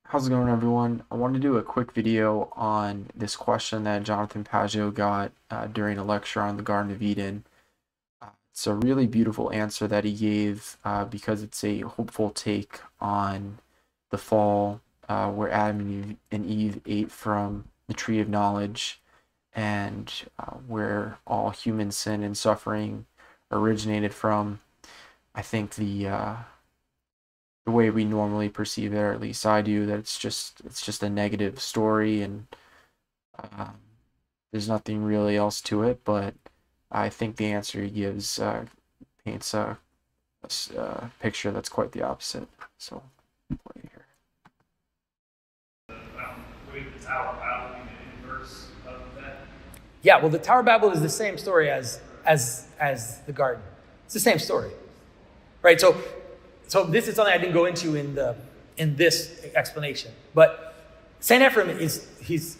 How's it going, everyone? I want to do a quick video on this question that Johnathan Pageau got during a lecture on the Garden of Eden. It's a really beautiful answer that he gave because it's a hopeful take on the fall where Adam and Eve ate from the tree of knowledge and where all human sin and suffering originated from. I think the way we normally perceive it, or at least I do, that it's just a negative story, and um, there's nothing really else to it. But I think the answer he gives paints a picture that's quite the opposite. So, play here. The Tower of Babel being the inverse of that? Yeah, well, the Tower of Babel is the same story as the garden. It's the same story, right? So this is something I didn't go into in this explanation. But Saint-Ephrem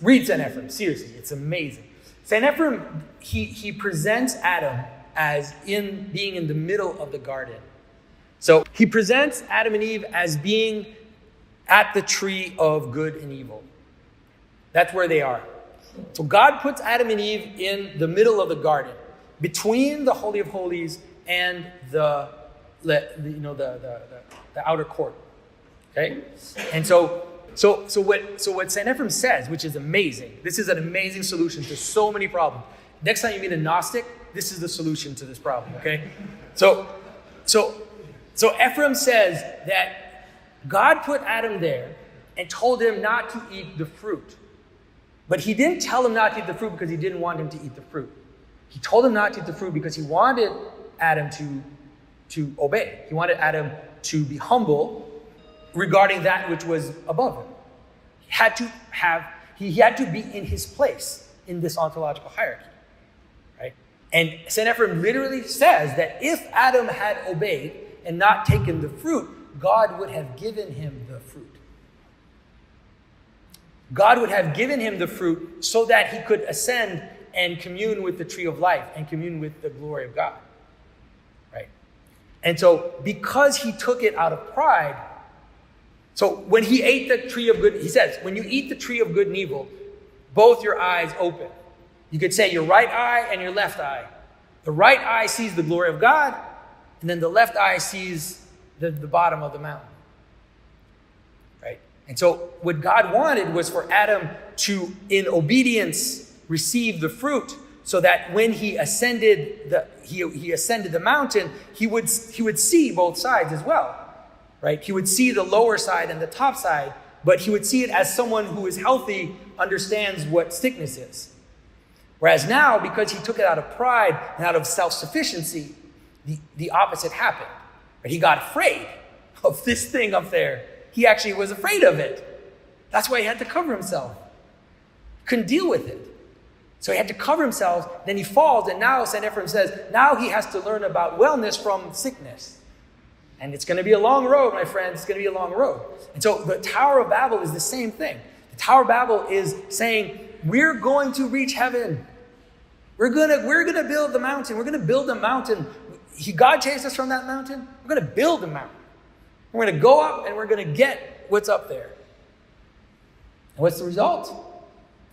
read Saint-Ephrem, seriously, it's amazing. Saint-Ephrem, he presents Adam as being in the middle of the garden. So he presents Adam and Eve as being at the tree of good and evil. That's where they are. So God puts Adam and Eve in the middle of the garden, between the Holy of Holies and the outer court. Okay? And so what Saint-Ephrem says, which is amazing, this is an amazing solution to so many problems. Next time you meet a Gnostic, this is the solution to this problem, okay? So Ephraim says that God put Adam there and told him not to eat the fruit. But he didn't tell him not to eat the fruit because he didn't want him to eat the fruit. He told him not to eat the fruit because he wanted Adam to obey. He wanted Adam to be humble regarding that which was above him. He had to be in his place in this ontological hierarchy, right? And Saint Ephrem literally says that if Adam had obeyed and not taken the fruit, God would have given him the fruit. God would have given him the fruit so that he could ascend and commune with the tree of life and commune with the glory of God, right? And so because he took it out of pride, so when he ate the tree of good, he says, when you eat the tree of good and evil, both your eyes open. You could say your right eye and your left eye. The right eye sees the glory of God, and then the left eye sees the bottom of the mountain. Right? And so what God wanted was for Adam to, in obedience, receive the fruit, so that when he ascended the mountain, he would see both sides as well. Right? He would see the lower side and the top side, but he would see it as someone who is healthy, understands what sickness is. Whereas now, because he took it out of pride and out of self-sufficiency, the opposite happened. Right? He got afraid of this thing up there. He actually was afraid of it. That's why he had to cover himself. Couldn't deal with it. So he had to cover himself, then he falls, and now Saint Ephrem says, now he has to learn about wellness from sickness. And it's going to be a long road, my friends. It's going to be a long road. And so the Tower of Babel is the same thing. The Tower of Babel is saying, we're going to reach heaven. We're going to build the mountain. We're going to build a mountain. God chased us from that mountain. We're going to build a mountain. We're going to go up and we're going to get what's up there. And what's the result?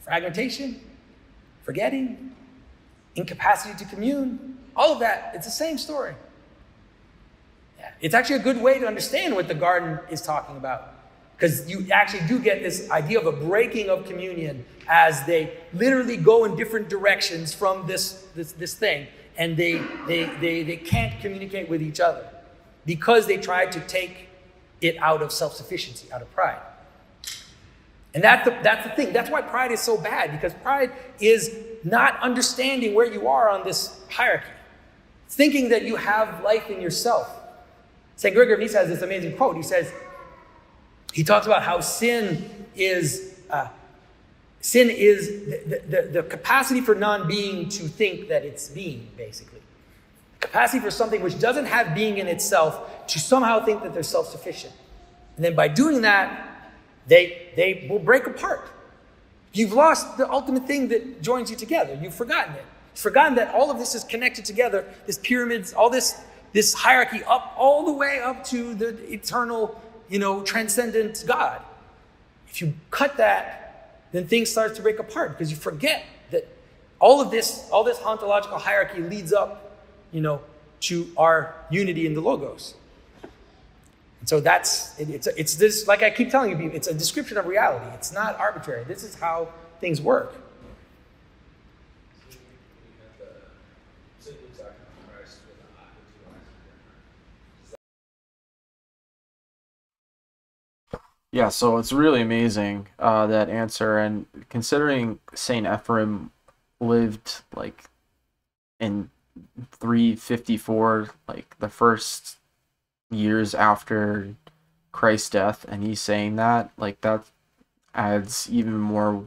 Fragmentation, forgetting, incapacity to commune. All of that, it's the same story. It's actually a good way to understand what the garden is talking about, because you actually do get this idea of a breaking of communion as they literally go in different directions from this thing, and they can't communicate with each other because they tried to take it out of self-sufficiency, out of pride. And that's the thing. That's why pride is so bad, because pride is not understanding where you are on this hierarchy. It's thinking that you have life in yourself. St. Gregory of Nyssa has this amazing quote. He talks about how sin is the capacity for non-being to think that it's being, basically. The capacity for something which doesn't have being in itself to somehow think that they're self-sufficient. And then by doing that, they will break apart. You've lost the ultimate thing that joins you together. You've forgotten it. You've forgotten that all of this is connected together, this pyramids, all this hierarchy up all the way up to the eternal, transcendent God. If you cut that, then things start to break apart because you forget that all this ontological hierarchy leads up, to our unity in the Logos. And so it's this, like I keep telling you, it's a description of reality. It's not arbitrary. This is how things work. Yeah, so it's really amazing, that answer, and considering Saint-Ephrem lived like in 354, like the first years after Christ's death, and he's saying that, like, that adds even more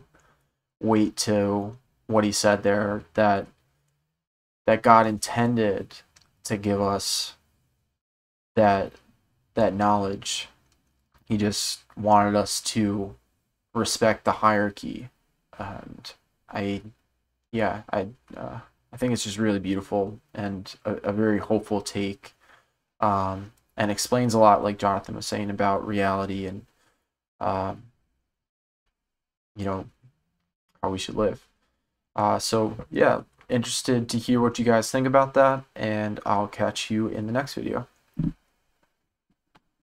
weight to what he said there, that God intended to give us that knowledge. He just wanted us to respect the hierarchy, and I think it's just really beautiful and a very hopeful take, and explains a lot, like Johnathan was saying, about reality and how we should live. So yeah, interested to hear what you guys think about that, and I'll catch you in the next video.